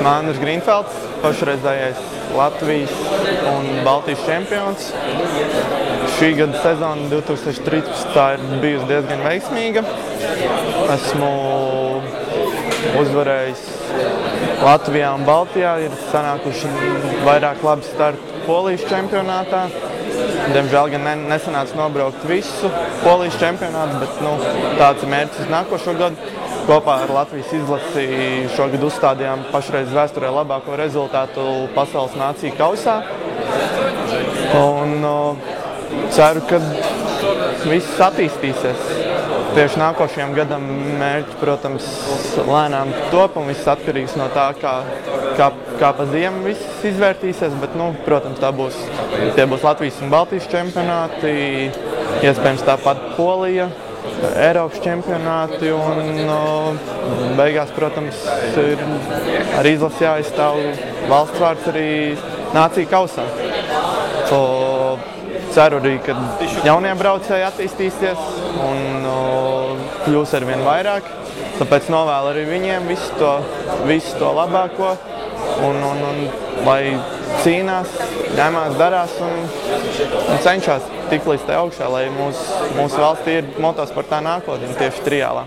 Esmu Andris Grīnfelds, pašreizējais Latvijas un Baltijas čempions. Šī gada sezona 2013. ir bijusi diezgan veiksmīga. Esmu uzvarējis Latvijā un Baltijā, ir sanākuši vairāk labi starti Polijas čempionātā. Diemžēl gan nesanāca nobraukt visu Polijas čempionātu, bet tāds ir mērķis uz nākošo gadu. Kopā ar Latvijas izlasi šogad uzstādījām pašreiz vēsturē labāko rezultātu pasaules nāciju kausā. Un ceru, ka viss attīstīsies. Tieši nākošajam gadam mērķi, protams, lēnām top un viss atkarīgs no tā, kā pa ziemu viss izvērtīsies, bet, protams, tie būs Latvijas un Baltijas čempionāti, iespējams tāpat Polija, Eiropas čempionāti un beigās, protams, ir arī izlasi jāizstāv valsts vārds arī nāciju kausā. Ceru arī, ka jaunie braucēji attīstīsies un kļūs arvien vairāk. Tāpēc novēlu arī viņiem visu to labāko un lai cīnās, ņemās, darās un cenšas tikt līdz tai augšā, lai mūsu valstī ir motosportā nākotne tieši triālā.